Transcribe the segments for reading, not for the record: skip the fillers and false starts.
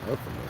Up and down.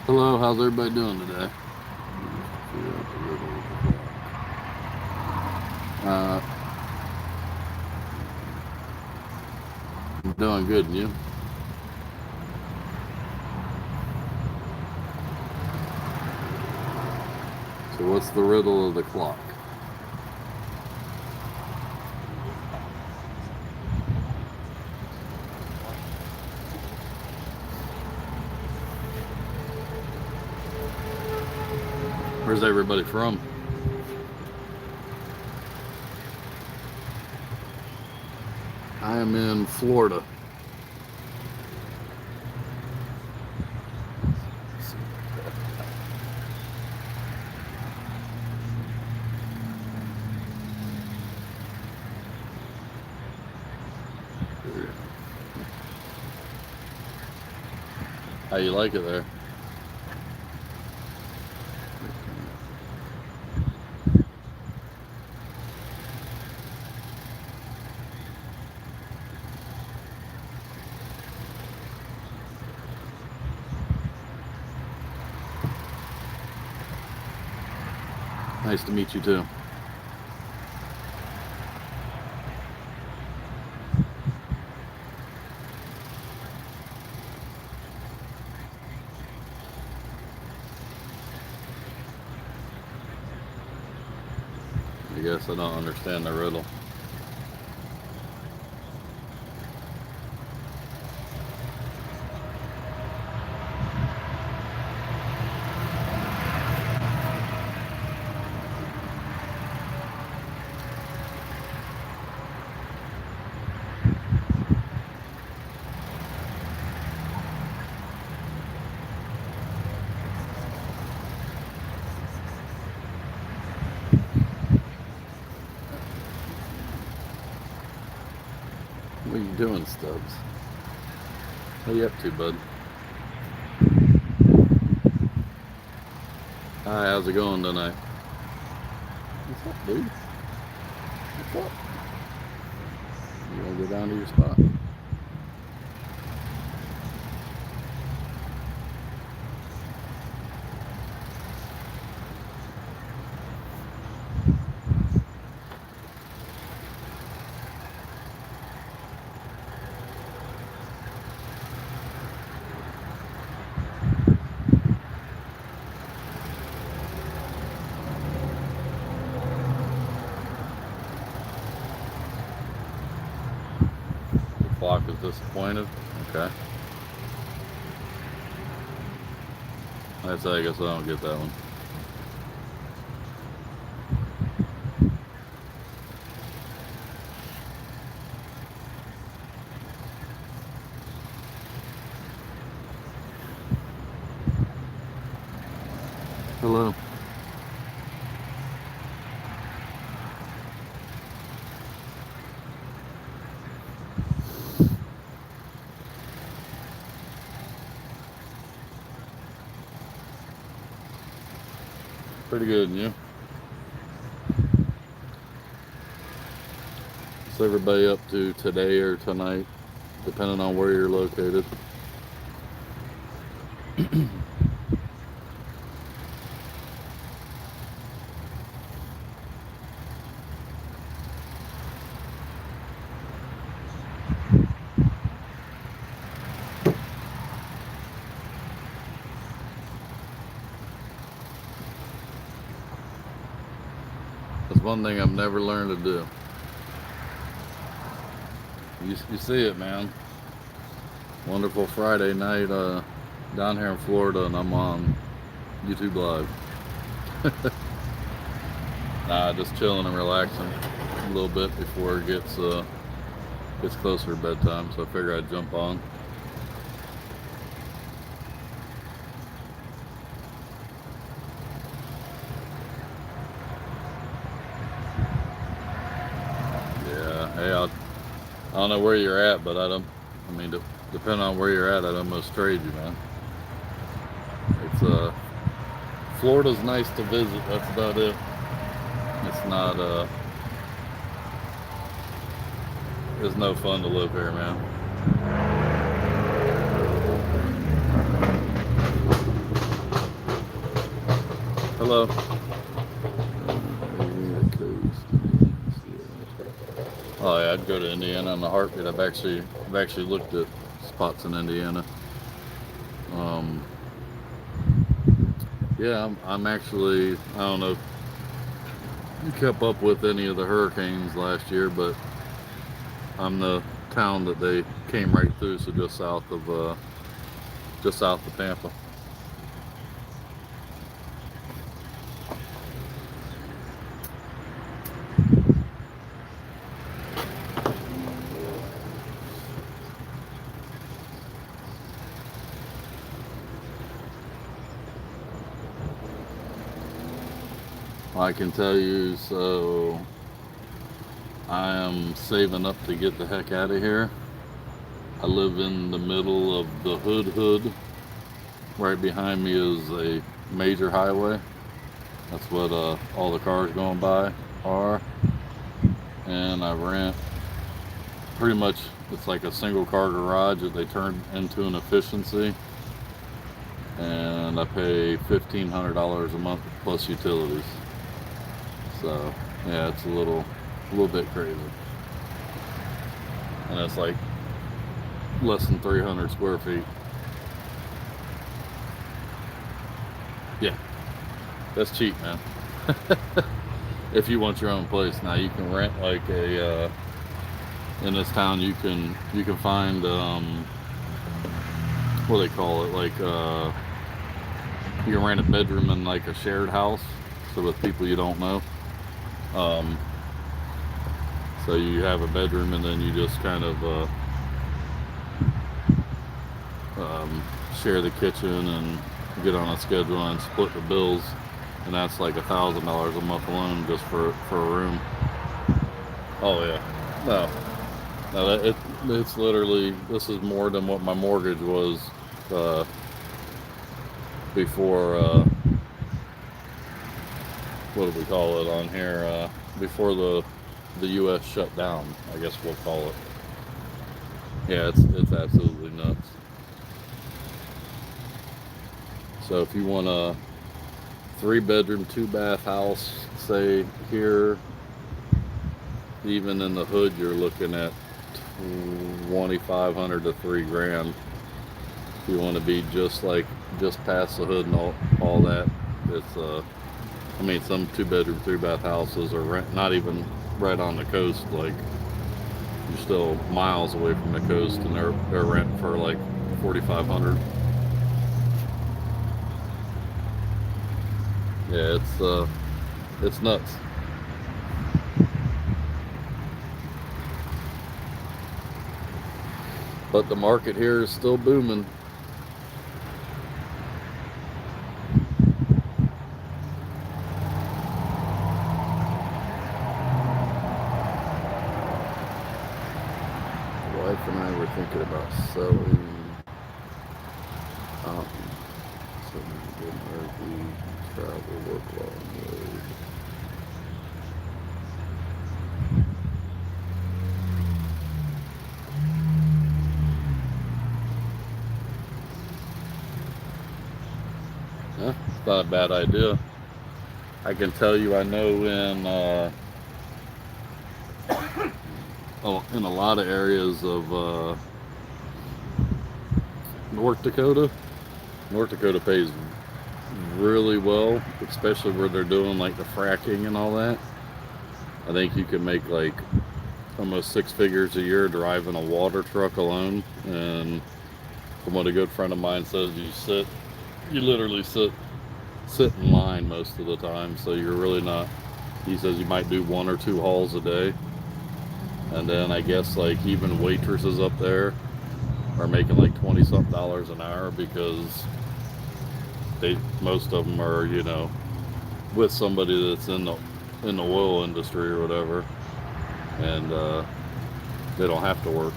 Hello, how's everybody doing today? Uh, I'm doing good, and you? So what's the riddle of the clock? Where's everybody from? I am in Florida. How you like it there? Nice to meet you too. I guess I don't understand the riddle. What are you doing, Stubbs? What are you up to, bud? Hi, how's it going tonight? What's up, dude? What's up? You gonna go down to your spot? The clock is disappointed. Okay. I guess I don't get that one. Hello. Pretty good, and you? What's everybody up to today or tonight, depending on where you're located? That's one thing I've never learned to do. You see it, man. Wonderful Friday night down here in Florida, and I'm on YouTube Live. Nah, just chilling and relaxing a little bit before it gets closer to bedtime. So I figure I'd jump on. Yeah. Hey, I don't know where you're at, but I mean, depending on where you're at, I'd almost trade you, man. It's Florida's nice to visit. That's about it. It's not It's no fun to live here, man. Hello. Oh yeah, I'd go to Indiana in a heartbeat. I've actually looked at spots in Indiana. Um, yeah, I'm actually, I don't know if you kept up with any of the hurricanes last year, but I'm the town that they came right through, so just south of Tampa. I can tell you, so I am saving up to get the heck out of here. I live in the middle of the hood. Right behind me is a major highway. That's what all the cars going by are. And I rent pretty much, it's like a single car garage that they turned into an efficiency. And I pay $1,500 a month plus utilities. So yeah, it's a little bit crazy. And it's like less than 300 square feet. Yeah, that's cheap, man. If you want your own place, now you can rent like a in this town you can find what do they call it, like you can rent a bedroom in like a shared house, so with people you don't know. Um, so you have a bedroom and then you just kind of share the kitchen and get on a schedule and split the bills, and that's like $1,000 a month alone just for a room. Oh yeah, no, no, it's literally, this is more than what my mortgage was uh, before. What do we call it on here? Before the U.S. shut down, I guess we'll call it. Yeah, it's absolutely nuts. So if you want a 3 bedroom, 2 bath house, say here, even in the hood, you're looking at 2,500 to 3 grand. If you want to be just past the hood and all that, it's I mean, some 2 bedroom, 3 bath houses are not even right on the coast. Like, you're still miles away from the coast, and they're renting for like 4,500. Yeah, it's nuts. But the market here is still booming. My wife and I were thinking about selling um, so we can RV, travel, work long road. Yeah, it's not a bad idea. I can tell you, I know in a lot of areas of North Dakota. North Dakota pays really well, especially where they're doing like the fracking and all that. I think you can make like almost 6 figures a year driving a water truck alone. And from what a good friend of mine says, you literally sit in line most of the time. So you're really not. He says you might do 1 or 2 hauls a day. And then I guess like even waitresses up there are making like 20-something dollars an hour because most of them are, with somebody that's in the oil industry or whatever, and they don't have to work,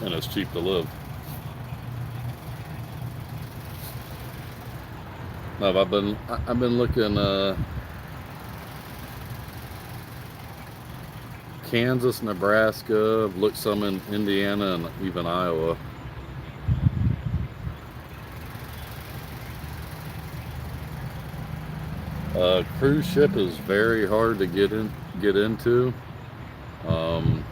and it's cheap to live. Now I've been looking Kansas, Nebraska. I've looked some in Indiana and even Iowa. Cruise ship is very hard to get into. Um,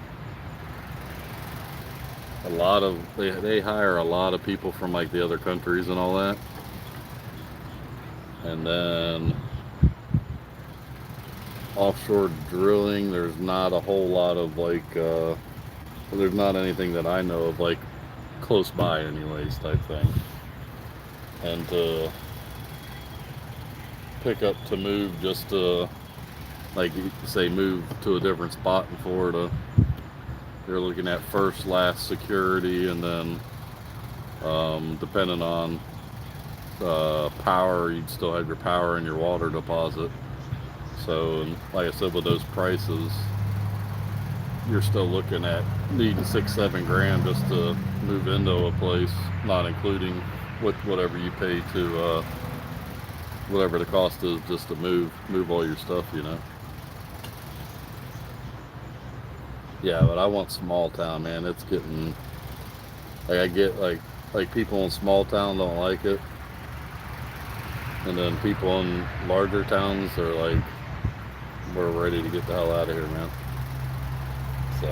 a lot of they hire a lot of people from like the other countries and all that, and then offshore drilling. There's not a whole lot of like. There's not anything that I know of like close by, anyways, type thing. And to pick up to move just to, like, say, move to a different spot in Florida, you're looking at first, last security, and then depending on power, you'd still have your power and your water deposit. So, like I said, with those prices, you're still looking at needing $6-7 grand just to move into a place, not including whatever you pay to whatever the cost is just to move all your stuff, Yeah, but I want small town, man. It's getting like I get like people in small town don't like it, and then people in larger towns are like, we're ready to get the hell out of here, man. So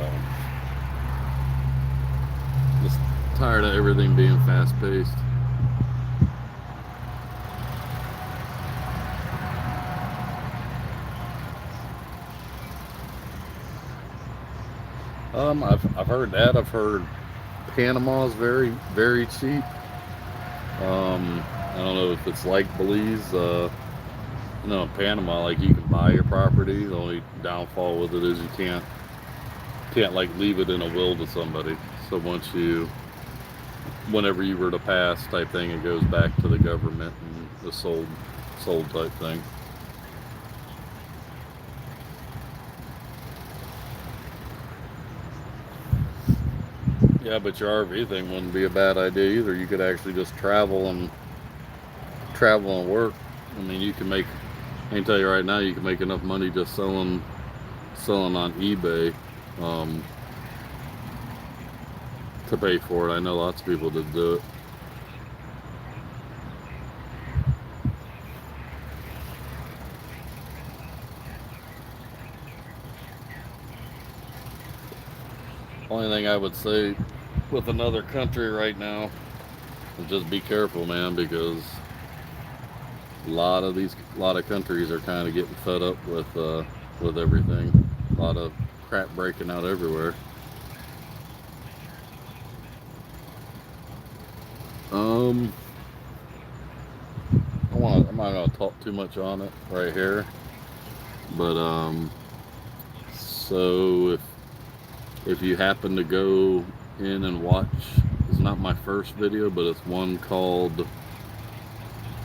just tired of everything being fast paced. I've heard that. I've heard Panama is very, very cheap. I don't know if it's like Belize. In Panama, like, you can buy your property. The only downfall with it is you can't like leave it in a will to somebody. So whenever you were to pass type thing, it goes back to the government and the sold type thing. Yeah, but your RV thing wouldn't be a bad idea either. You could actually just travel and work. I mean, I can tell you right now, you can make enough money just selling on eBay to pay for it. I know lots of people that do it. Only thing I would say with another country right now is just be careful, man, because a lot of countries are kind of getting fed up with everything. A lot of crap breaking out everywhere. Um, I'm not gonna talk too much on it right here, but so if you happen to go in and watch, it's not my first video, but it's one called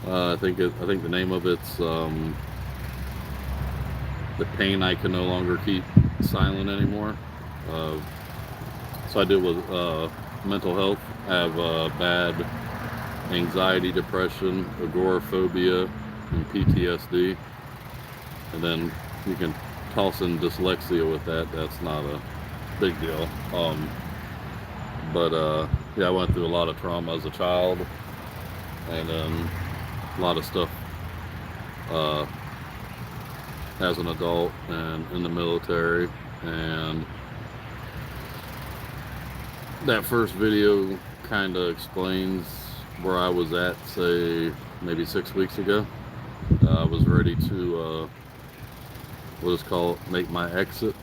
I think the name of it's The Pain I Can No Longer Keep Silent Anymore. So I deal with mental health. I have bad anxiety, depression, agoraphobia, and PTSD. And then you can toss in dyslexia with that. That's not a big deal. But yeah, I went through a lot of trauma as a child, and then a lot of stuff as an adult and in the military. And that first video kind of explains where I was at, say, maybe 6 weeks ago. I was ready to, make my exit.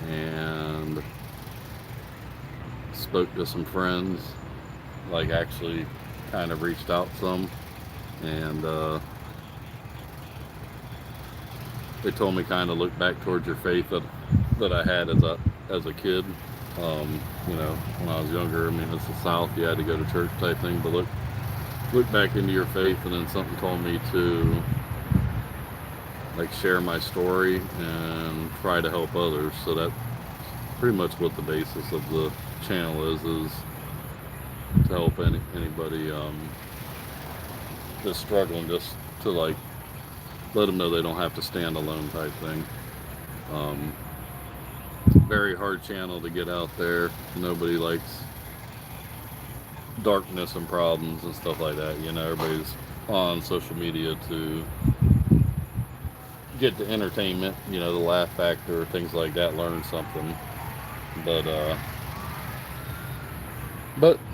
and spoke to some friends, like actually kind of reached out some, and they told me kind of look back towards your faith that I had as a kid. You know, when I was younger, I mean, it's the South, you had to go to church type thing, but look back into your faith, and then something told me to like share my story and try to help others. So that's pretty much what the basis of the channel is to help anybody that's struggling, just to like let them know they don't have to stand alone type thing. It's a very hard channel to get out there. Nobody likes darkness and problems and stuff like that. You know, everybody's on social media to get the entertainment, you know, the laugh factor, things like that, learn something. But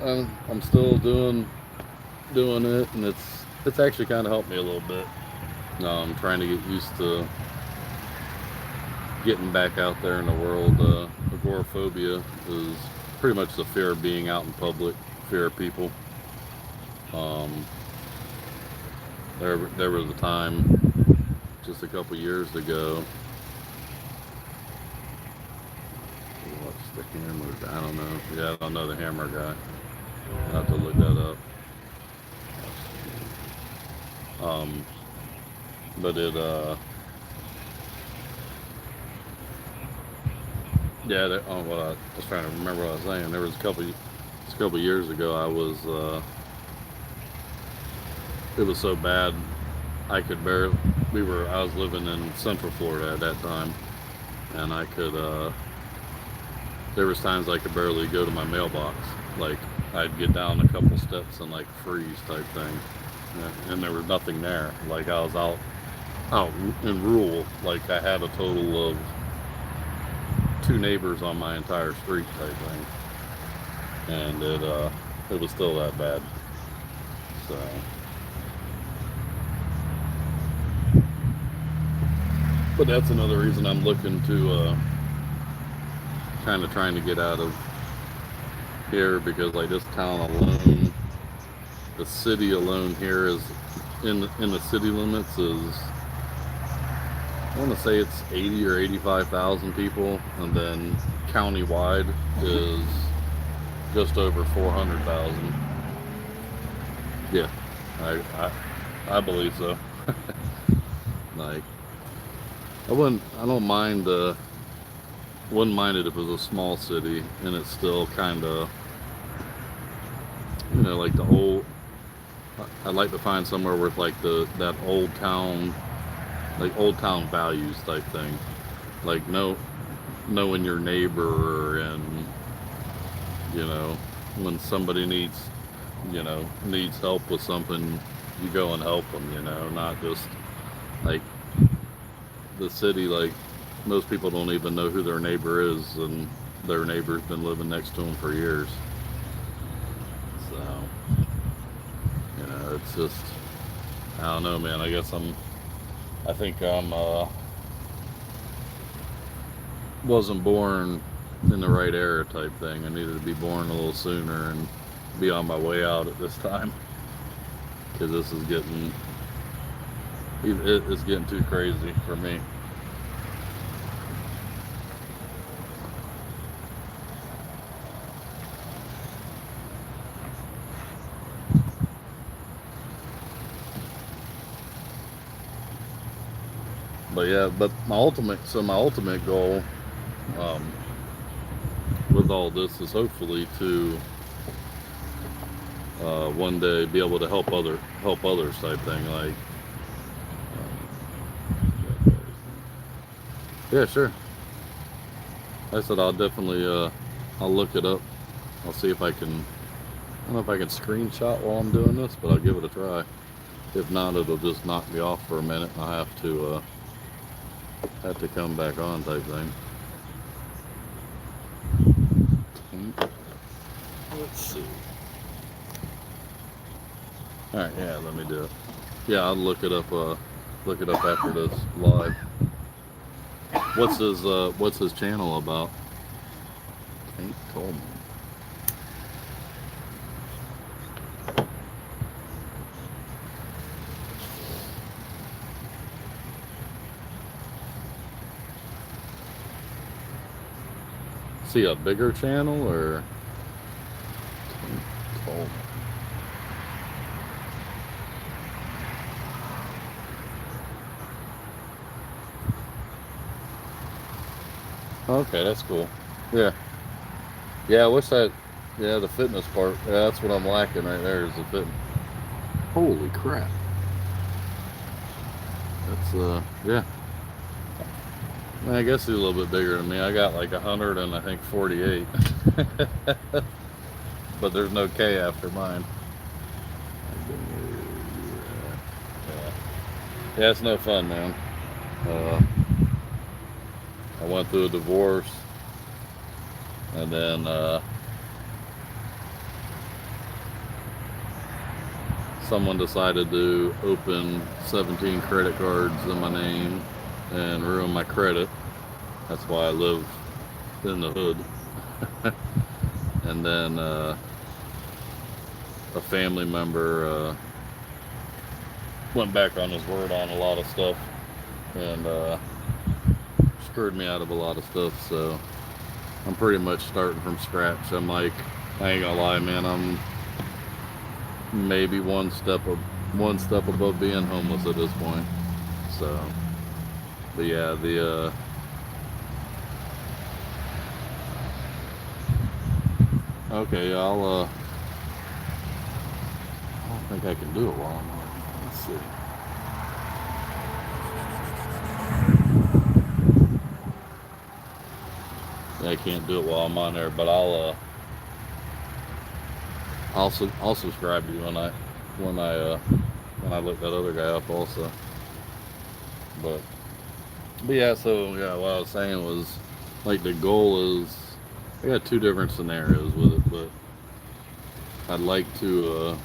I'm still doing it, and it's actually kind of helped me a little bit. I'm trying to get used to getting back out there in the world. Agoraphobia is pretty much the fear of being out in public, fear of people. Um, there was a time just a couple years ago. What's the hammer guy? I don't know. Yeah, I don't know the hammer guy. I'll have to look that up. But yeah, what I was trying to remember what I was saying. There was a couple years ago, it was so bad, I could barely, I was living in Central Florida at that time, and there was times I could barely go to my mailbox. Like, I'd get down a couple steps and like freeze type thing. And there was nothing there. Like, I was out in rural. Like, I had a total of 2 neighbors on my entire street type thing. And it was still that bad. So, but that's another reason I'm looking to kind of trying to get out of here, because like this town alone, the city alone here is in the city limits is, I want to say it's 80 or 85,000 people, and then county-wide is just over 400,000. Yeah, I believe so. Like, I don't mind. Wouldn't mind it if it was a small city, and it's still kind of, you know, like the old. I'd like to find somewhere with like that old town, like old town values type thing, like knowing your neighbor, and you know, when somebody needs help with something, you go and help them. You know, not just like the city. Like, most people don't even know who their neighbor is, and their neighbor's been living next to them for years. So, you know, it's just, I don't know, man. I think I'm wasn't born in the right era type thing. I needed to be born a little sooner and be on my way out at this time, because this is it's getting too crazy for me. But yeah, my ultimate goal, um, with all this is hopefully to one day be able to help others type thing. Like, yeah, sure. I said I'll definitely I'll look it up. I'll see if I can. I don't know if I can screenshot while I'm doing this, but I'll give it a try. If not, it'll just knock me off for a minute, and I'll have to come back on type thing. Let's see. All right, yeah, let me do it. Yeah, I'll look it up after this live. what's his channel about? Ain't told me. See a bigger channel or Ain't told me. Okay, that's cool. Yeah. Yeah, I wish that yeah, the fitness part. Yeah, that's what I'm lacking right there is the fitness. Holy crap. That's yeah. I guess he's a little bit bigger than me. I got like 100 and I think 48. But there's no K after mine. Yeah. Yeah, it's no fun, man. Uh, I went through a divorce and then someone decided to open 17 credit cards in my name and ruin my credit. That's why I live in the hood. And then a family member went back on his word on a lot of stuff and screwed me out of a lot of stuff. So I'm pretty much starting from scratch. I'm like, I ain't gonna lie, man. I'm maybe one step above being homeless at this point. So, but yeah, the okay, I don't think I can do it while I'm on. Let's see. Yeah, I can't do it while I'm on there, but I'll subscribe to you when I when I look that other guy up also. But yeah, so yeah, what I was saying was like the goal is I got two different scenarios with it, but I'd like to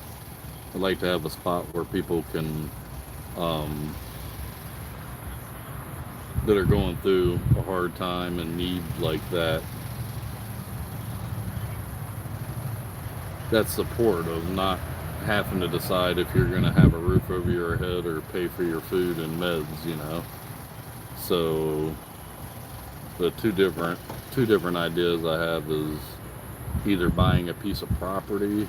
I'd like to have a spot where people can um, that are going through a hard time and need like that support of not having to decide if you're going to have a roof over your head or pay for your food and meds, you know. So the two different ideas I have is either buying a piece of property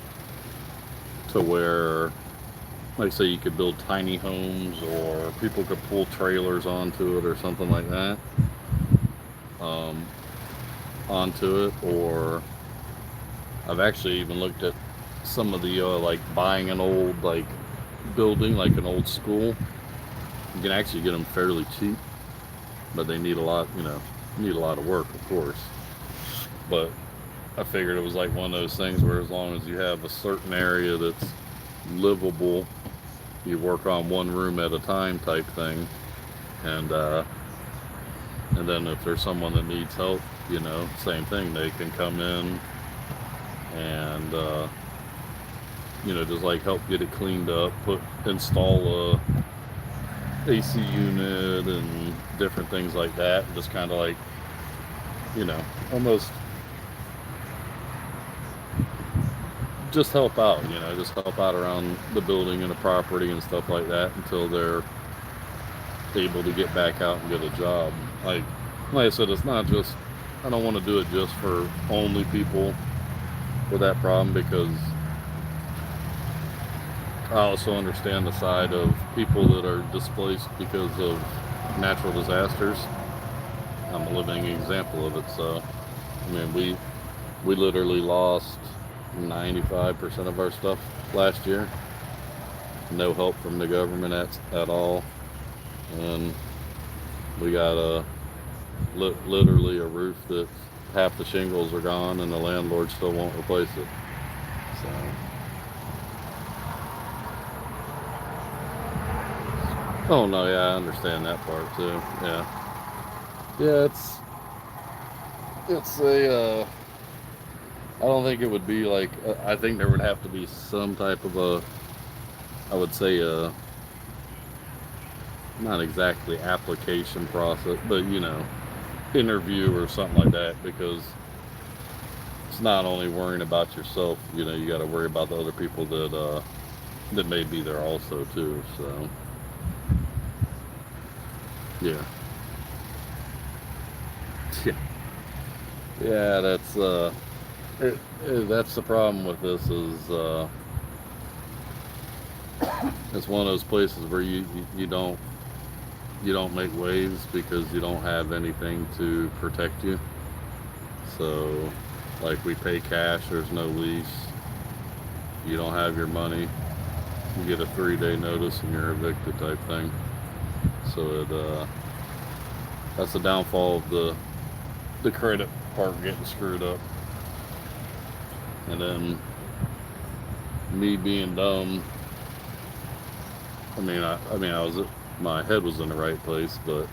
to where like say you could build tiny homes or people could pull trailers onto it or something like that um, onto it, or I've actually even looked at some of the like buying an old like building like an old school. You can actually get them fairly cheap, but they need a lot, you know, need a lot of work, of course. But I figured it was like one of those things where as long as you have a certain area that's livable, you work on one room at a time type thing, and and then if there's someone that needs help, you know, same thing, they can come in and you know just like help get it cleaned up, install a AC unit and different things like that, just kind of like, you know, almost just help out, you know, just help out around the building and the property and stuff like that until they're able to get back out and get a job. Like I said, it's not just, I don't want to do it just for only people with that problem, because I also understand the side of people that are displaced because of natural disasters. I'm a living example of it. So, I mean, we literally lost 95% of our stuff last year. No help from the government at all, and we got literally a roof that half the shingles are gone, and the landlord still won't replace it. So, oh no, yeah, I understand that part too. Yeah, yeah, it's a. I don't think it would be like. I think there would have to be some type of a. I would say a not exactly application process, but you know, interview or something like that, because it's not only worrying about yourself. You know, you got to worry about the other people that may be there also too. So yeah, yeah, yeah. That's the problem with this is it's one of those places where you don't make waves because you don't have anything to protect you. So, like, we pay cash, there's no lease, you don't have your money, you get a 3-day notice and you're evicted type thing. So that's the downfall of the credit part getting screwed up. And then me being dumb, I was my head was in the right place, but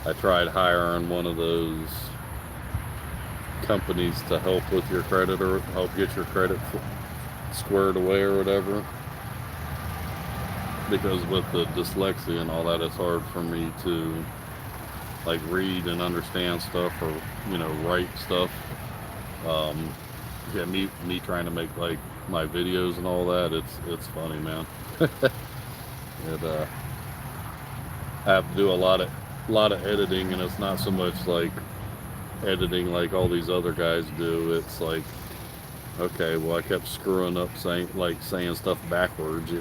I tried hiring one of those companies to help with your credit or help get your credit squared away or whatever. Because with the dyslexia and all that, it's hard for me to like read and understand stuff or write stuff. Um, yeah, me trying to make like my videos and all that, it's funny, man. it I have to do a lot of editing, and it's not so much like editing like all these other guys do. It's like, okay, well, I kept screwing up saying stuff backwards,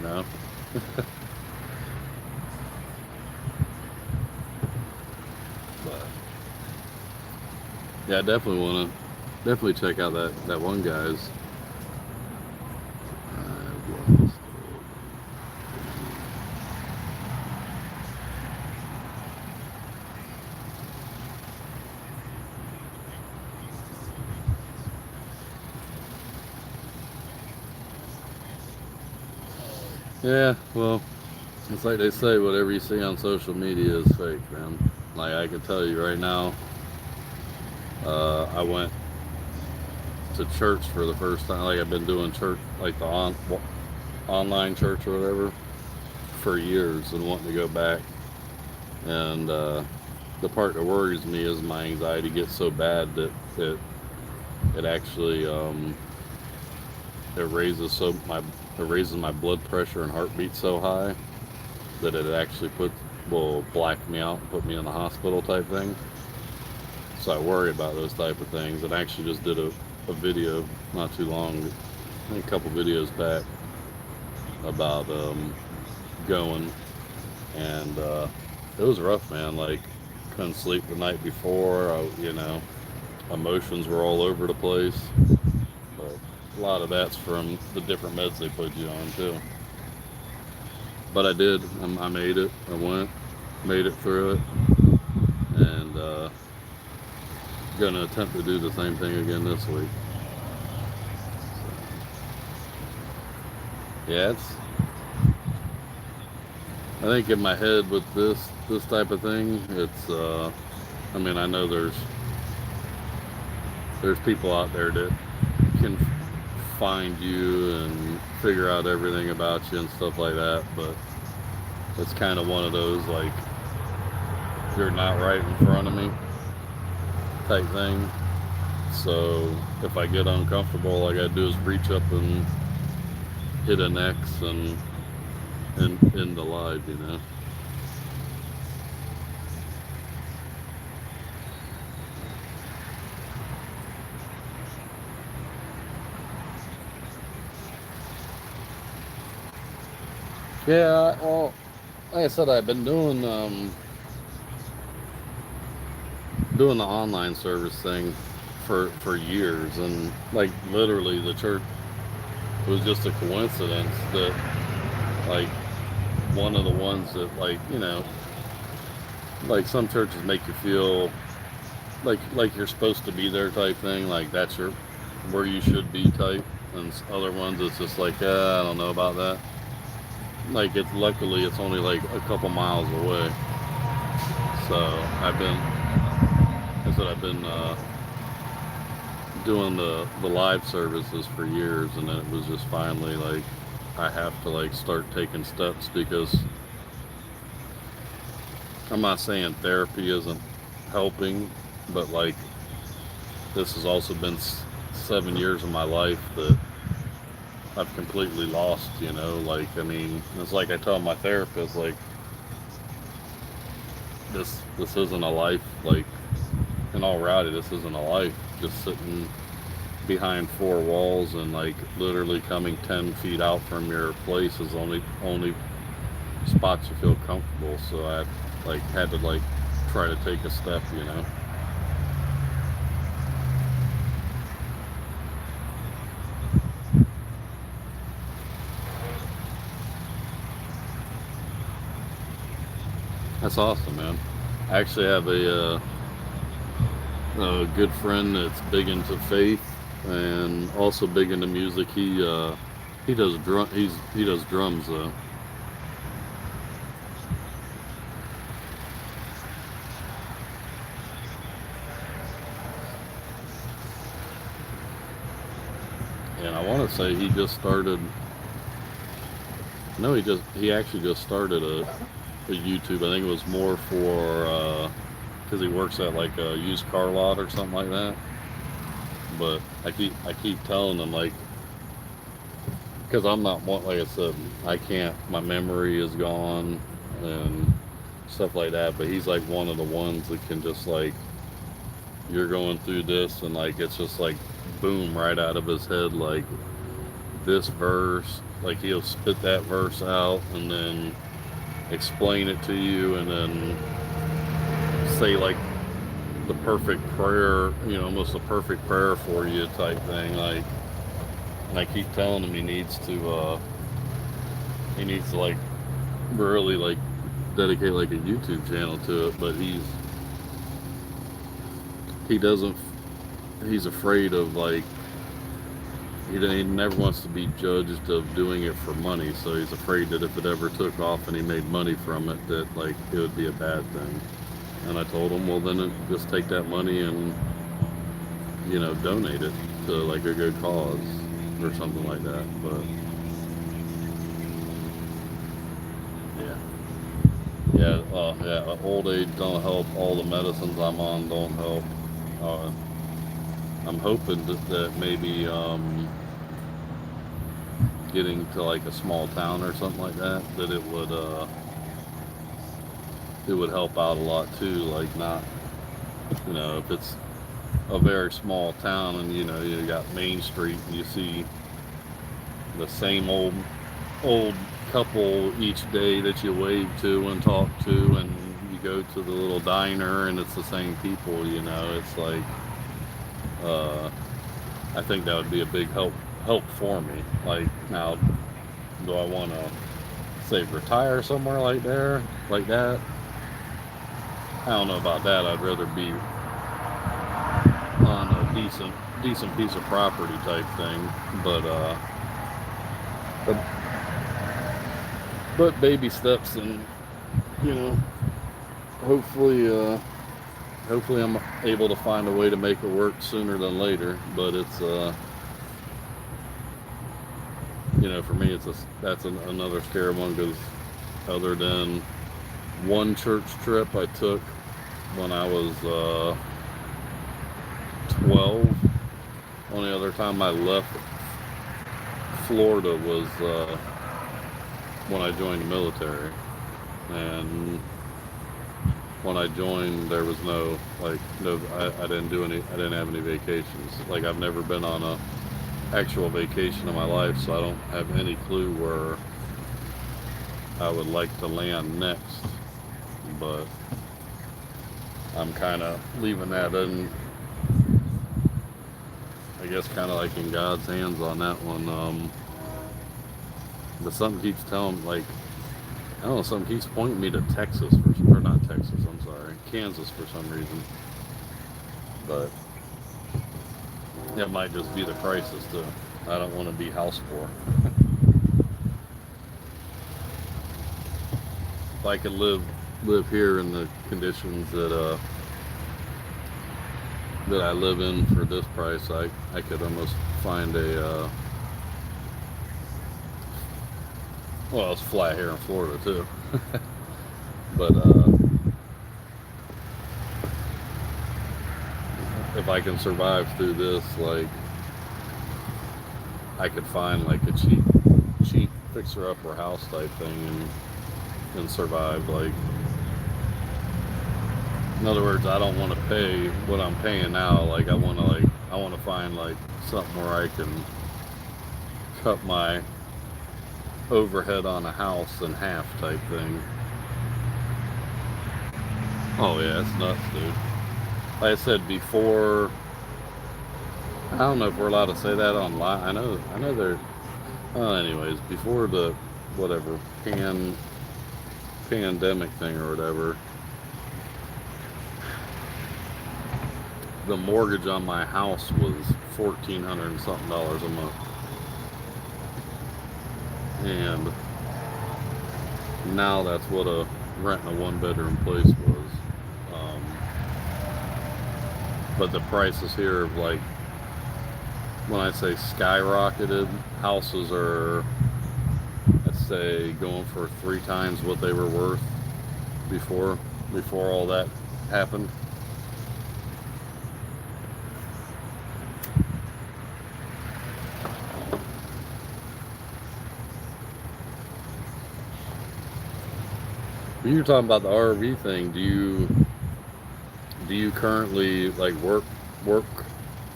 But yeah, I definitely want to definitely check out that one guy's. Yeah, well, it's like they say, whatever you see on social media is fake, man. Like, I can tell you right now, I went to church for the first time. Like, I've been doing church, like the online church or whatever, for years and wanting to go back. And the part that worries me is my anxiety gets so bad that it actually it raises it raises my blood pressure and heartbeat so high that it actually will black me out and put me in the hospital type thing. So I worry about those type of things. And I actually just did a video not too long, I think a couple videos back, about going, and it was rough, man. Like, couldn't sleep the night before. Emotions were all over the place. But a lot of that's from the different meds they put you on too. But I did. I made it. I went, made it through it, and gonna attempt to do the same thing again this week. Yeah, I think in my head with this type of thing, it's I know there's people out there that can find you and figure out everything about you and stuff like that, but it's kind of one of those, like, you're not right in front of me type thing. So if I get uncomfortable, all I gotta do is reach up and hit an X and end the live. Yeah, well, like I said, I've been doing the online service thing for years, and like literally the church, it was just a coincidence that, like, one of the ones that, like some churches make you feel like you're supposed to be there type thing, like that's where you should be type, and other ones it's just like, I don't know about that. Like, luckily it's only like a couple miles away. So I've been doing the live services for years, and then it was just finally like I have to like start taking steps, because I'm not saying therapy isn't helping, but like this has also been 7 years of my life that I've completely lost, you know. Like, I mean, it's like I tell my therapist, like, this isn't a life. Like, in all reality, this isn't a life. Just sitting behind four walls and like literally coming 10 feet out from your place is only spots you feel comfortable. So I like had to like try to take a step, you know. That's awesome, man. I actually have a good friend that's big into faith and also big into music. He does he does drums though. And I want to say he just started. No, he actually just started a YouTube. I think it was more for because he works at like a used car lot or something like that. But I keep telling him like because I'm not one, like I said, I can't. My memory is gone and stuff like that. But he's like one of the ones that can just like you're going through this and like it's just like boom right out of his head like this verse. Like he'll spit that verse out and then explain it to you and then say like the perfect prayer, you know, almost a perfect prayer for you type thing. Like, and I keep telling him he needs to like really like dedicate like a YouTube channel to it, but he doesn't, he's afraid of like, he never wants to be judged of doing it for money, so he's afraid that if it ever took off and he made money from it, that like it would be a bad thing. And I told him, well, then just take that money and you know donate it to like a good cause or something like that. But yeah, yeah, old age don't help. All the medicines I'm on don't help. Uh, I'm hoping that maybe getting to like a small town or something like that, that it would help out a lot too. Like not, you know, if it's a very small town and you know you got Main Street and you see the same old couple each day that you wave to and talk to, and you go to the little diner and it's the same people. You know, it's like uh, I think that would be a big help for me. Like now, do I want to say retire somewhere like there like that? I don't know about that. I'd rather be on a decent piece of property type thing. But but baby steps, and you know, hopefully hopefully I'm able to find a way to make it work sooner than later. But it's you know, for me that's another scary one because other than one church trip I took when I was 12. Only other time I left Florida was when I joined the military. And when I joined, there was no, like, no, I didn't do any, I didn't have any vacations. Like, I've never been on a actual vacation in my life, so I don't have any clue where I would like to land next. But I'm kind of leaving that in, I guess, kind of like in God's hands on that one. But something keeps telling, like, I don't know, something keeps pointing me to Texas, or not Texas, I'm sorry, Kansas for some reason. But it might just be the crisis, too. I don't want to be house poor. If I could live here in the conditions that I live in for this price, I could almost find a well, it's flat here in Florida too. But if I can survive through this, like I could find like a cheap fixer upper house type thing and survive. Like, in other words, I don't want to pay what I'm paying now. Like, I want to find like something where I can cut my overhead on a house in half type thing. Oh yeah, it's nuts, dude. Like I said before, I don't know if we're allowed to say that online. I know they're. Well, anyways, before the whatever pandemic thing or whatever, the mortgage on my house was $1,400 and something a month, and now that's what a renting a one-bedroom place was. Um, but the prices here have like, when I say skyrocketed, houses are, let's say, going for 3 times what they were worth before all that happened. You were talking about the RV thing. Do you currently like work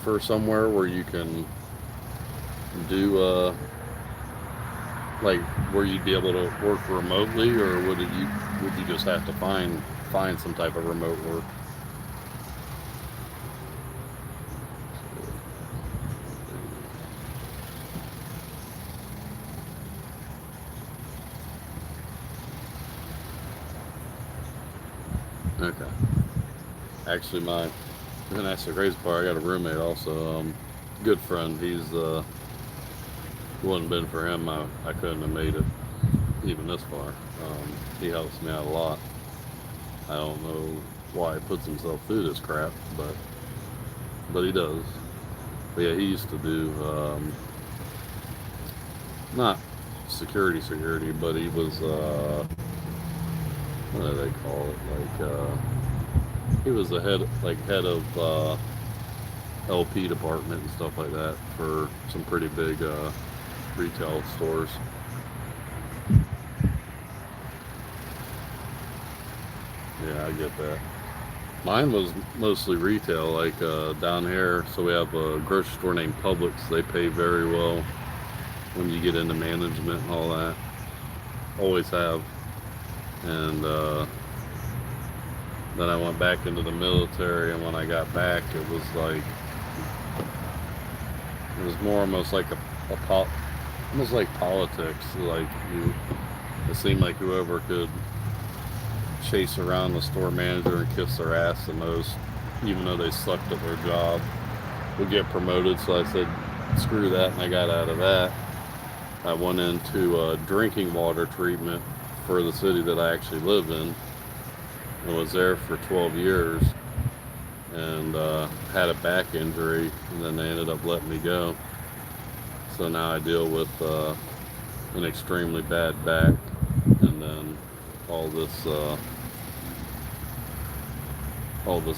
for somewhere where you can do like where you'd be able to work remotely, or would you just have to find some type of remote work? Okay. Actually, and that's the crazy part. I got a roommate also, good friend. If it wouldn't been for him, I couldn't have made it even this far. He helps me out a lot. I don't know why he puts himself through this crap, but he does. But yeah, he used to do not security, but he was what do they call it? Like he was the head of LP department and stuff like that for some pretty big retail stores. Yeah, I get that. Mine was mostly retail, like down here. So we have a grocery store named Publix. They pay very well when you get into management and all that. Always have. And then I went back into the military, and when I got back, it was more almost like almost like politics. Like it seemed like whoever could chase around the store manager and kiss their ass the most, even though they sucked at their job, would get promoted. So I said, screw that, and I got out of that. I went into drinking water treatment for the city that I actually live in. I was there for 12 years and had a back injury, and then they ended up letting me go. So now I deal with an extremely bad back, and then all this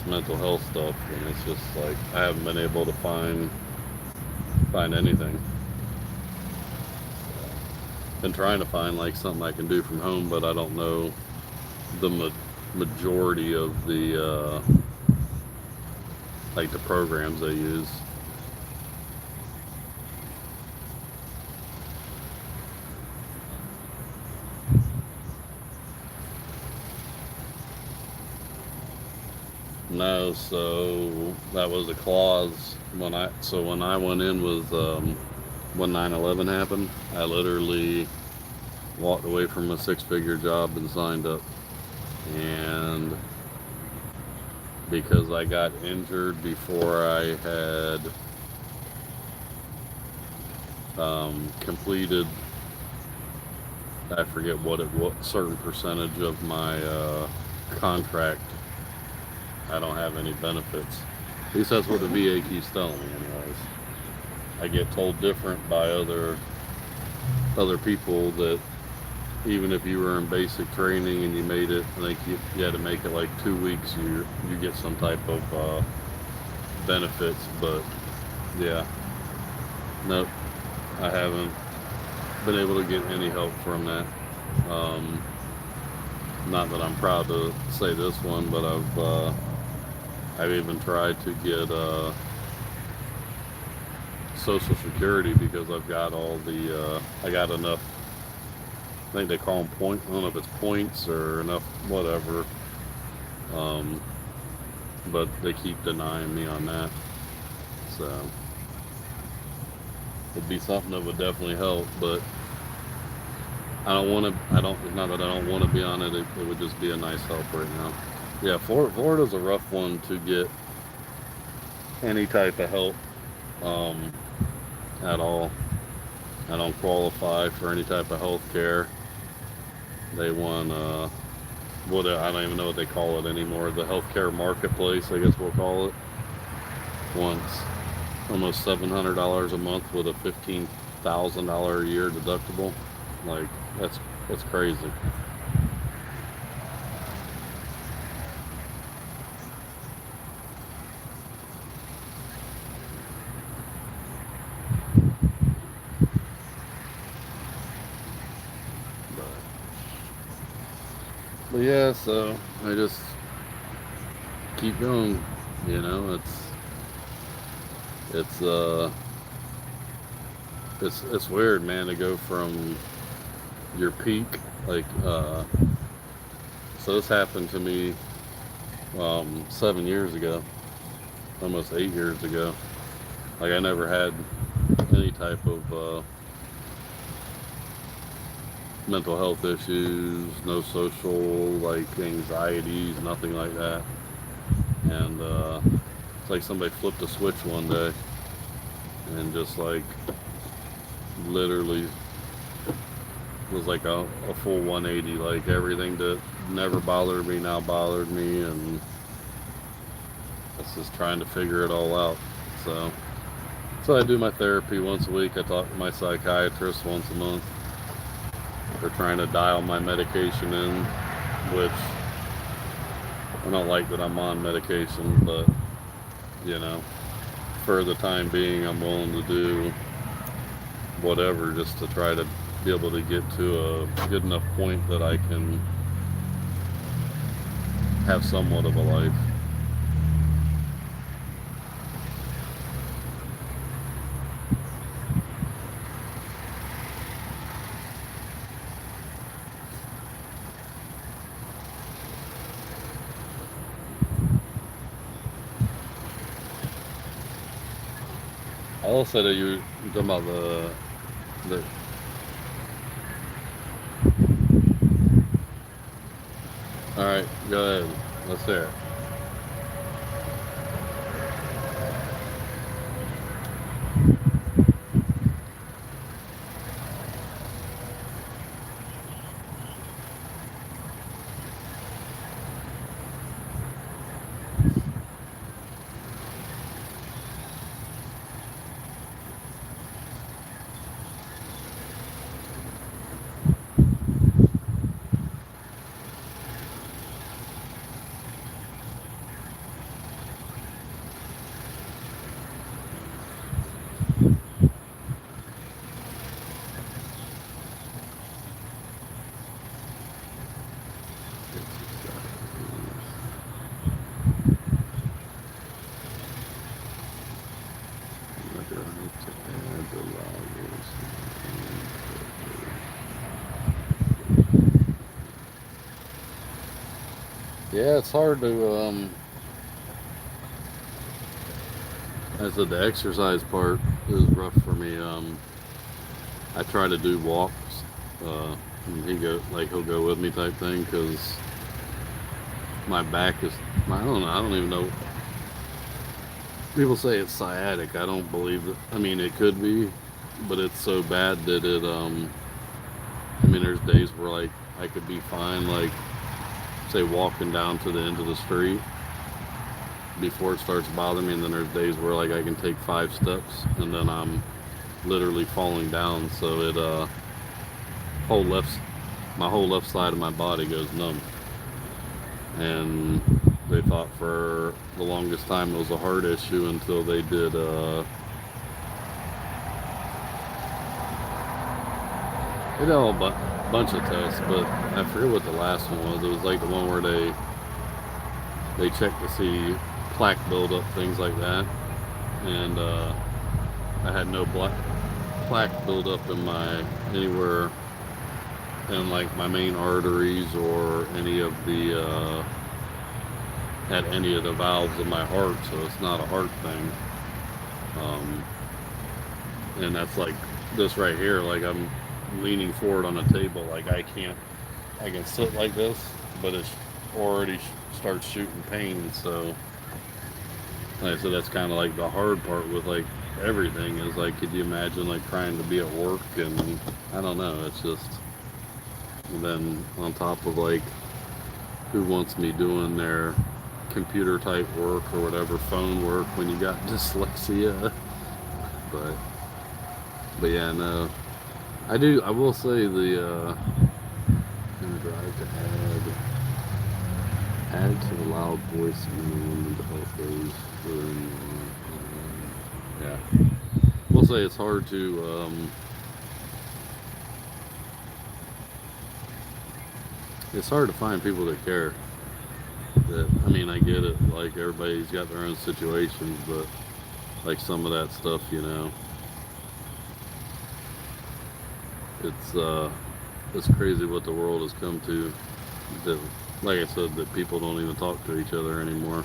mental health stuff, and it's just like I haven't been able to find anything. Been trying to find like something I can do from home, but I don't know the majority of the like the programs they use. No, so that was a clause when I went in with when 9/11 happened. I literally walked away from a 6-figure job and signed up, and because I got injured before I had completed, I forget what certain percentage of my contract, I don't have any benefits. At least that's what the VA keeps telling me anyways. I get told different by other people that even if you were in basic training and you made it, I think you had to make it like 2 weeks, you get some type of benefits, but yeah, nope, I haven't been able to get any help from that. Um, Not that I'm proud to say this one, but I've even tried to get Social Security because I've got all the I got enough. I think they call them point. I don't know if it's points or enough, whatever. Um, but they keep denying me on that. So it'd be something that would definitely help, but I don't want to. I don't. It's not that I don't want to be on it. It would just be a nice help right now. Yeah, Florida's a rough one to get any type of help um, at all. I don't qualify for any type of health care. They want what I don't even know what they call it anymore. The healthcare marketplace, I guess we'll call it. Wants almost $700 a month with a $15,000 a year deductible. Like that's crazy. But, but yeah, so I just keep going. You know, it's it's weird, man, to go from your peak like so this happened to me 7 years ago, almost 8 years ago. Like I never had any type of mental health issues, no social like anxieties, nothing like that. And it's like somebody flipped a switch one day and just like literally was like a full 180. Like everything that never bothered me now bothered me, and it's just trying to figure it all out. So, so I do my therapy once a week. I talk to my psychiatrist once a month. They're trying to dial my medication in, which I don't like that I'm on medication, but you know, for the time being, I'm willing to do whatever just to try to be able to get to a good enough point that I can have somewhat of a life. I also that you are talking about the all right, go ahead. Let's hear it. Yeah, it's hard to I said the exercise part is rough for me. I try to do walks. And he'll go with me type thing because my back is I don't know, I don't even know. People say it's sciatic. I don't believe it. I mean, it could be, but it's so bad that it I mean, there's days where like I could be fine, like say walking down to the end of the street before it starts bothering me, and then there's days where like I can take 5 steps and then I'm literally falling down. So it whole left my whole left side of my body goes numb, and they thought for the longest time it was a heart issue until they did they did a bunch of tests, but I forget what the last one was. It was like the one where they checked to see plaque buildup, things like that, and I had no plaque buildup in my anywhere in like my main arteries or any of the at any of the valves of my heart, so it's not a heart thing. Um, and that's like this right here. Like I'm leaning forward on a table, like I can sit like this, but it's already starts shooting pain. So like I said, that's kind of like the hard part with like everything is like, could you imagine like trying to be at work and I don't know, it's just, and then on top of like who wants me doing their computer type work or whatever, phone work when you got dyslexia. but but yeah, no, I will say the gonna drive to add to the loud voice minimum to help those who are in yeah. We'll say it's hard to it's hard to find people that care. That, I mean, I get it, like everybody's got their own situations, but like some of that stuff, you know, it's it's crazy what the world has come to. That, like I said, that people don't even talk to each other anymore.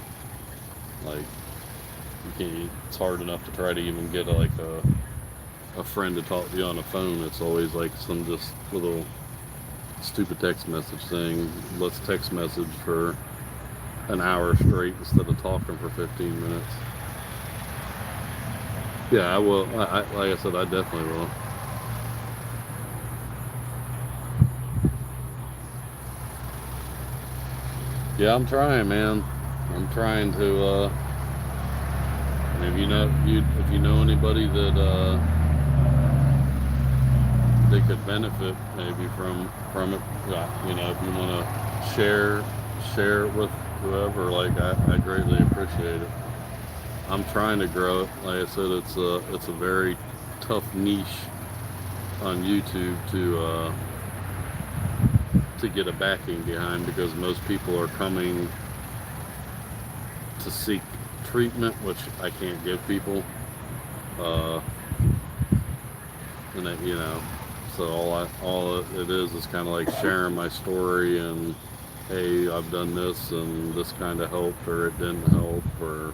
Like you can't. It's hard enough to try to even get a friend to talk to you on the phone. It's always like some just little stupid text message saying, "Let's text message for an hour straight instead of talking for 15 minutes." Yeah, I will. Like I said, I definitely will. Yeah, I'm trying, man. I'm trying to. If you know anybody that they could benefit maybe from it, you know, if you want to share it with whoever, like I greatly appreciate it. I'm trying to grow it. Like I said, it's a very tough niche on YouTube to get a backing behind because most people are coming to seek treatment, which I can't give people. Uh, and it, you know, so all it is kind of like sharing my story and hey, I've done this and this kind of helped or it didn't help or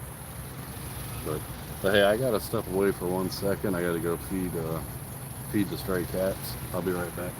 but hey, I gotta step away for 1 second. I gotta go feed the stray cats. I'll be right back.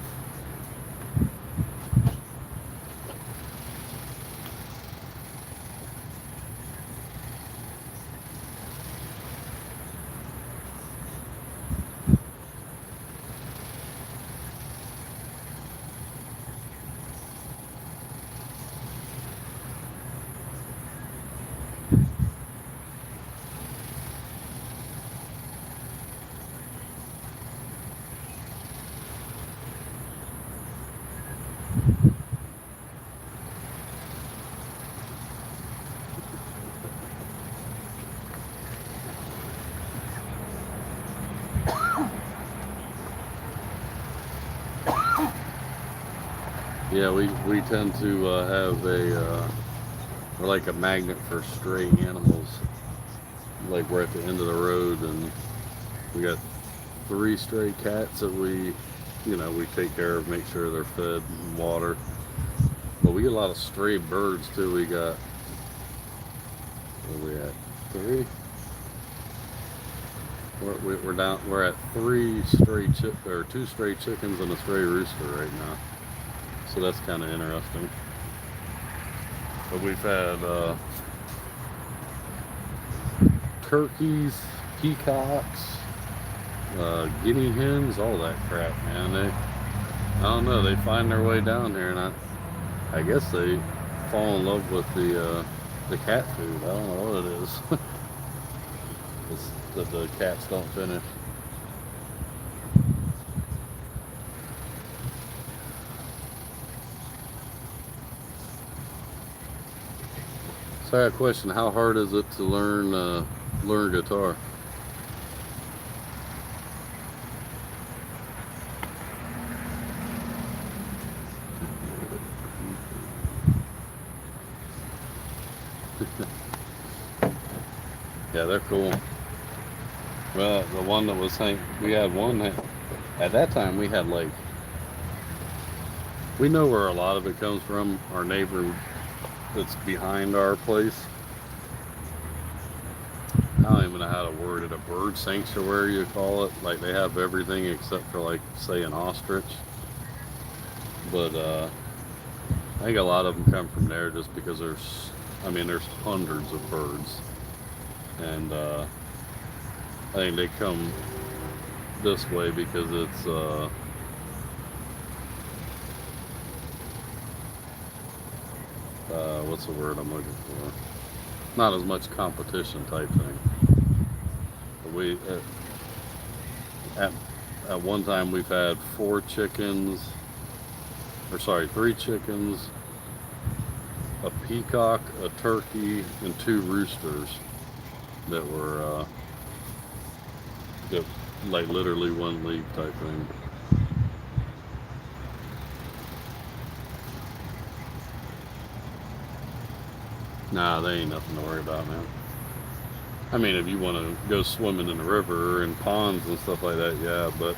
Yeah, we tend to have we're like a magnet for stray animals. Like we're at the end of the road, and we got 3 stray cats that we take care of, make sure they're fed and water. But we get a lot of stray birds too. We got where we at 3. We're down. We're at 2 stray chickens and a stray rooster right now. So that's kind of interesting. But we've had turkeys, peacocks, guinea hens, all that crap, man. I don't know, they find their way down here, and I guess they fall in love with the cat food. I don't know what it is. It's that the cats don't finish. So I got a question. How hard is it to learn guitar? Yeah, they're cool. Well, the one that was we had one at that time. We had like we know where a lot of it comes from. Our neighbor that's behind our place. I don't even know how to word it. A bird sanctuary, you call it. Like they have everything except for like say an ostrich. But I think a lot of them come from there just because there's hundreds of birds, and I think they come this way because it's what's the word I'm looking for? Not as much competition type thing. We at at one time we've had three chickens, a peacock, a turkey, and two roosters that were that like literally one league type thing. Nah, they ain't nothing to worry about, man. I mean, if you want to go swimming in the river and ponds and stuff like that, yeah. But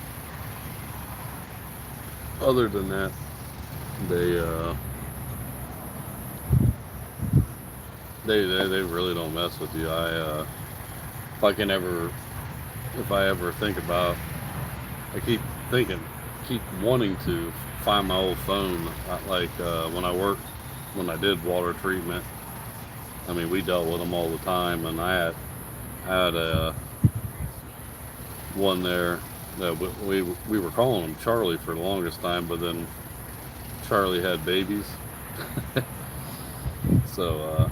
other than that, they they really don't mess with you. If I can ever if I ever think about, I keep thinking, keep wanting to find my old phone. Like when I did water treatment. I mean, we dealt with them all the time, and I had a one there that we were calling him Charlie for the longest time, but then Charlie had babies, so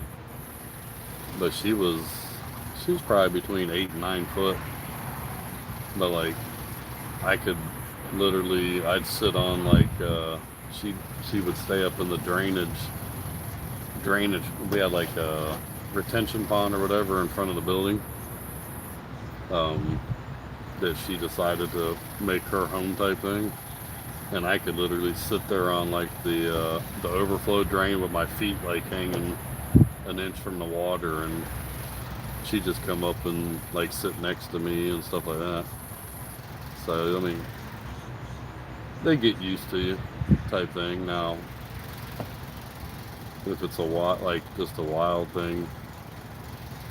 but she was probably between 8 and 9 foot, but like I could literally I'd sit on like she she would stay up in the drainage. We had like a retention pond or whatever in front of the building. Um, that she decided to make her home type thing, and I could literally sit there on like the overflow drain with my feet like hanging an inch from the water, and she'd just come up and like sit next to me and stuff like that. So I mean, they get used to you type thing. Now, if it's like just a wild thing,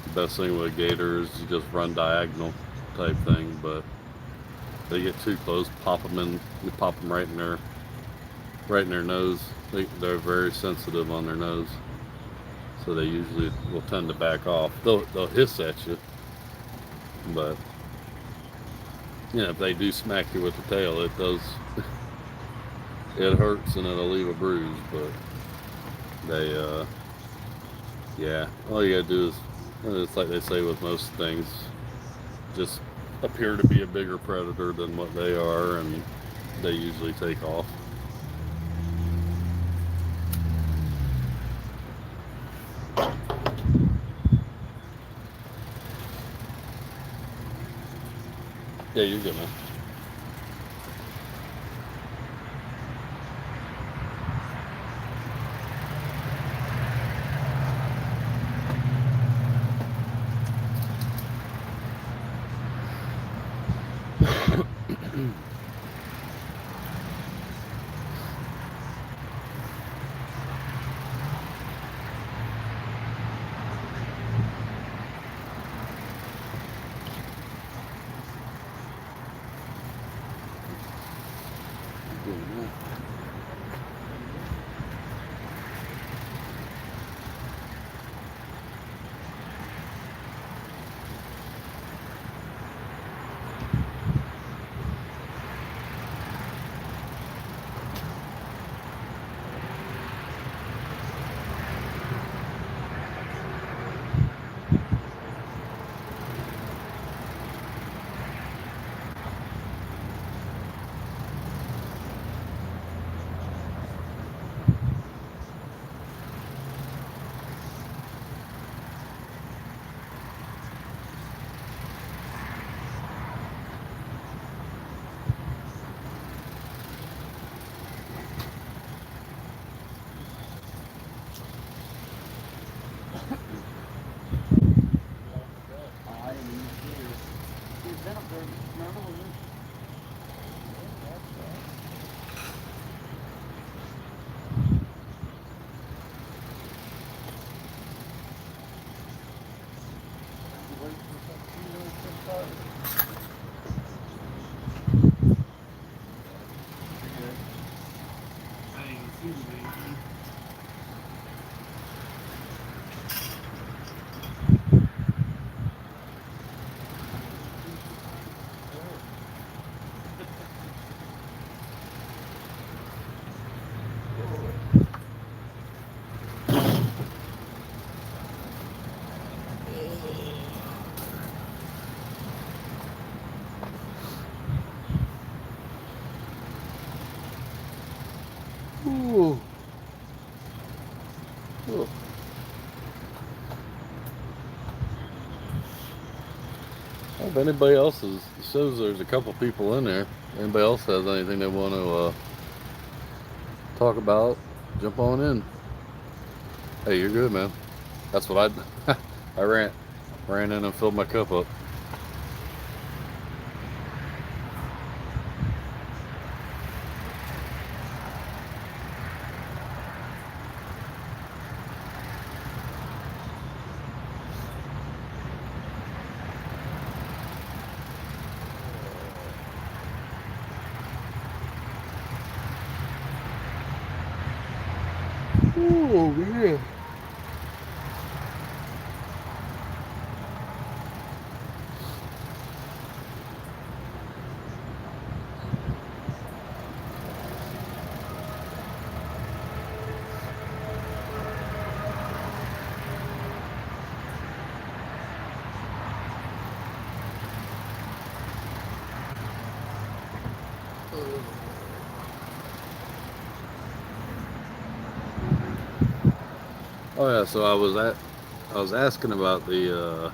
the best thing with a gator is you just run diagonal type thing, but they get too close, you pop them right in their nose. They're very sensitive on their nose, so they usually will tend to back off. They'll hiss at you, but if they do smack you with the tail, it does it hurts and it'll leave a bruise. But they yeah, all you gotta do is it's like they say with most things, just appear to be a bigger predator than what they are, and they usually take off. Yeah, you're good, man. been up there, remember when you? Ooh. Ooh. If anybody else shows there's a couple people in there. Anybody else has anything they want to talk about? Jump on in. Hey, you're good, man. That's what I I ran in and filled my cup up. Oh man. Oh yeah, so I was asking about the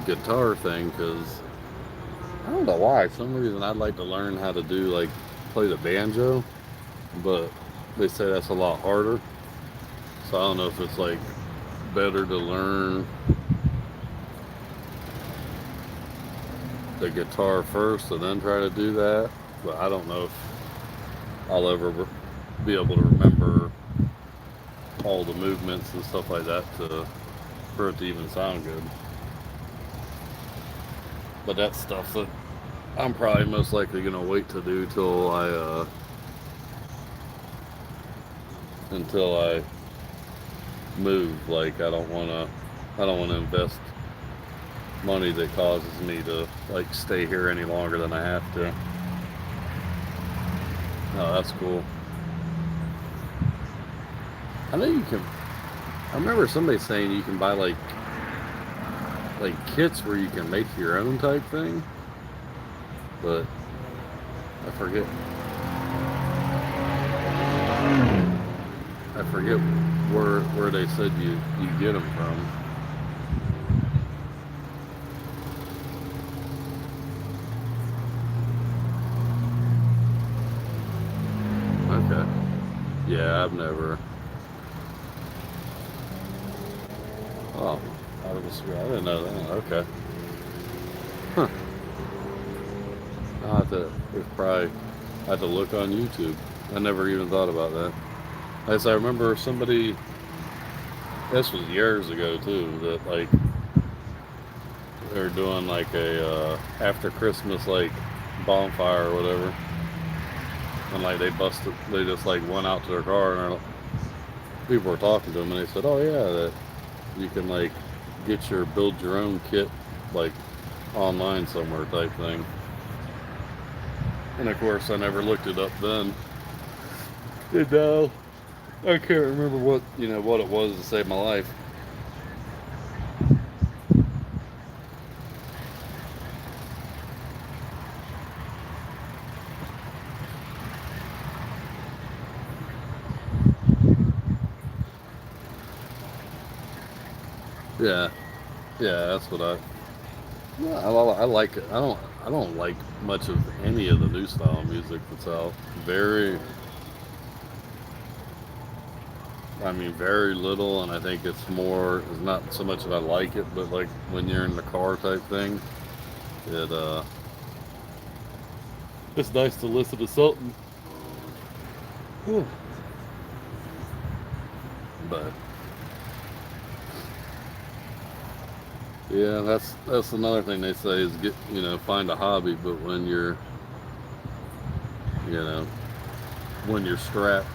guitar thing because I don't know why. For some reason, I'd like to learn how to do like play the banjo, but they say that's a lot harder. So I don't know if it's like better to learn the guitar first and then try to do that. But I don't know if I'll ever be able to remember all the movements and stuff like that to for it to even sound good. But that's stuff that I'm probably most likely gonna wait to do till I until I move. Like I don't wanna invest money that causes me to like stay here any longer than I have to. Oh, that's cool. I know you can. I remember somebody saying you can buy like kits where you can make your own type thing, but I forget. I forget where they said you get them from. Okay. Yeah, I've never. Oh, out of the screw. I didn't know that. Okay. Huh. I have to. It's probably. I have to look on YouTube. I never even thought about that. As I remember, somebody. This was years ago too. That like they were doing like a after Christmas like bonfire or whatever, and like they busted. They just like went out to their car and people were talking to them, and they said, "Oh yeah, that you can like get your build your own kit like online somewhere type thing." And of course, I never looked it up then. And I can't remember what it was to save my life. Yeah, yeah, that's what I. Yeah, I like it. I don't like much of any of the new style music that's out. Very I mean, very little, and I think it's not so much that I like it, but like when you're in the car type thing, it it's nice to listen to something. Whew. But yeah, that's another thing they say is find a hobby, but you know when you're strapped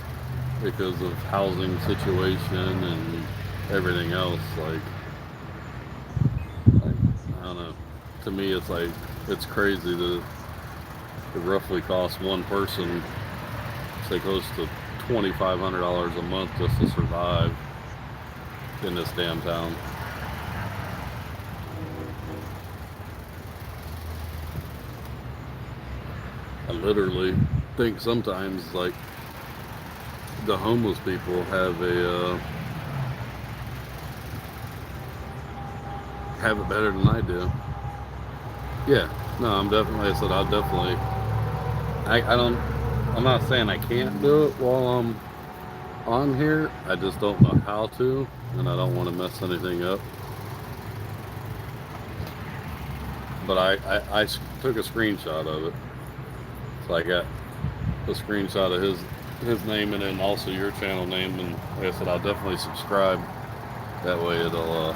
because of housing situation and everything else, like I don't know. To me, it's like it's crazy that it roughly costs one person say close to $2,500 a month just to survive in this damn town. I literally think sometimes like the homeless people have it better than I do. Yeah, no, I'm definitely. I said I'll definitely. I don't. I'm not saying I can't do it while I'm on here. I just don't know how to, and I don't want to mess anything up. But I took a screenshot of it, so I got a screenshot of his name and then also your channel name, and like I said, I'll definitely subscribe. That way, it'll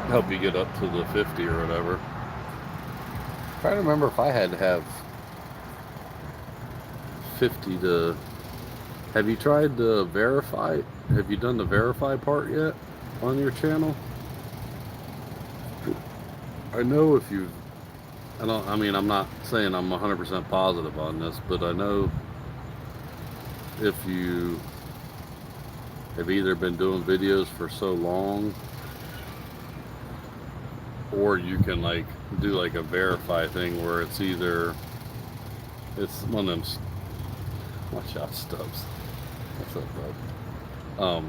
help you get up to the 50 or whatever. I'm trying to remember if I had to have 50 to. Have you tried to verify? Have you done the verify part yet on your channel? I know if you've. I don't. I mean, I'm not saying I'm 100% positive on this, but I know if you have either been doing videos for so long, or you can like do like a verify thing where it's one of them. Watch out, Stubbs. What's up, bud?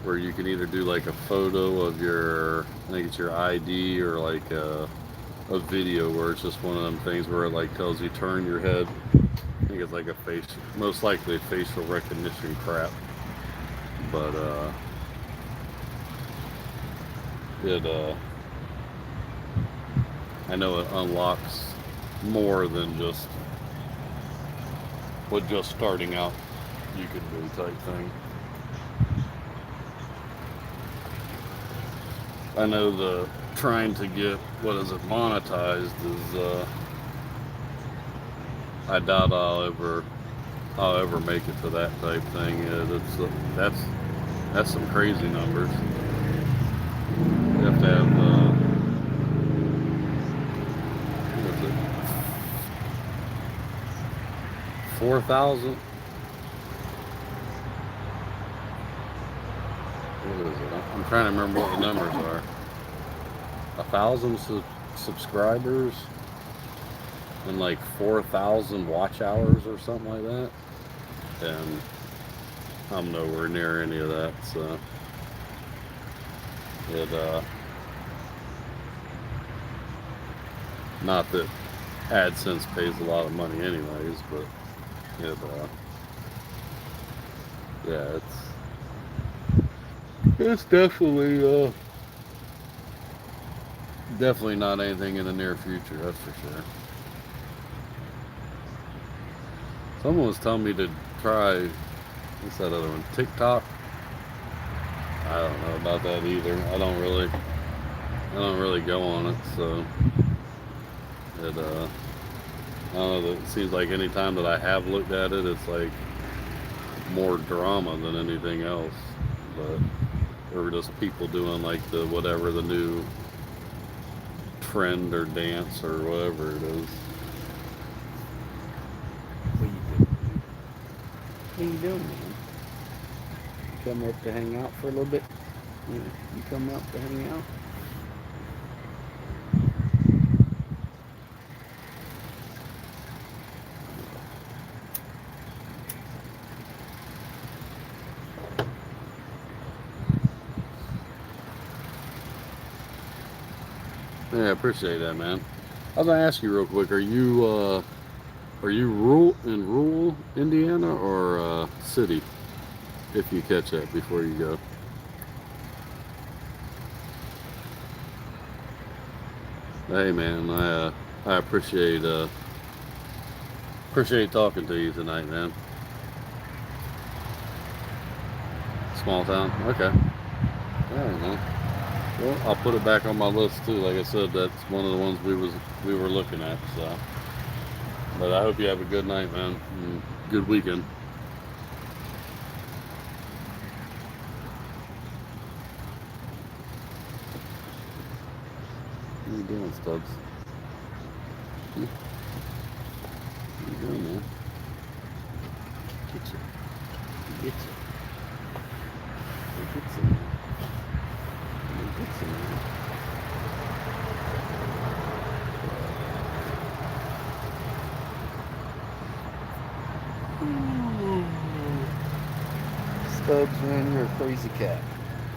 Where you can either do like a photo of I think it's your ID, or like a video where it's just one of them things where it like tells you turn your head. I think it's like most likely facial recognition crap. But it I know it unlocks more than just what just starting out you can do type thing. I know the trying to get what is it monetized is I doubt I'll ever make it to that type thing. That's some crazy numbers. You have to have what is it 4,000? What is it? I'm trying to remember what the numbers are. 1,000 subscribers and like 4,000 watch hours or something like that. And I'm nowhere near any of that, so it not that AdSense pays a lot of money anyways, but it yeah, it's definitely not anything in the near future, that's for sure. Someone was telling me to try, what's that other one, TikTok. I don't know about that either. I don't really go on it, so it I don't know. It seems like any time that I have looked at it, it's like more drama than anything else. But or just people doing like the new trend or dance or whatever it is. What you doing? What you doing, man? You come up to hang out for a little bit? Yeah, you come up to hang out? Yeah, I appreciate that, man. I was gonna ask you real quick. Are you rural Indiana or city? if you catch that before you go. Hey man, I appreciate talking to you tonight, man. Small town, okay. All right, man. Well, I'll put it back on my list too. Like I said, that's one of the ones we were looking at. So, but I hope you have a good night, man, and good weekend. What are you doing, Stubbs? What are you doing, man? Get you. Get you. Get some. Get some. Stubbs, man, you're a crazy cat.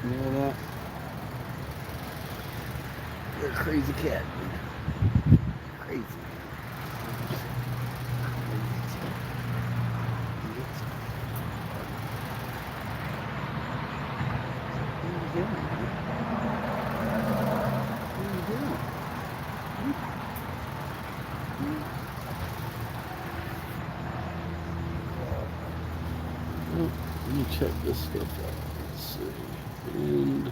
You know that? You're a crazy cat, man. Crazy. Let me check this stuff out. Let's see. And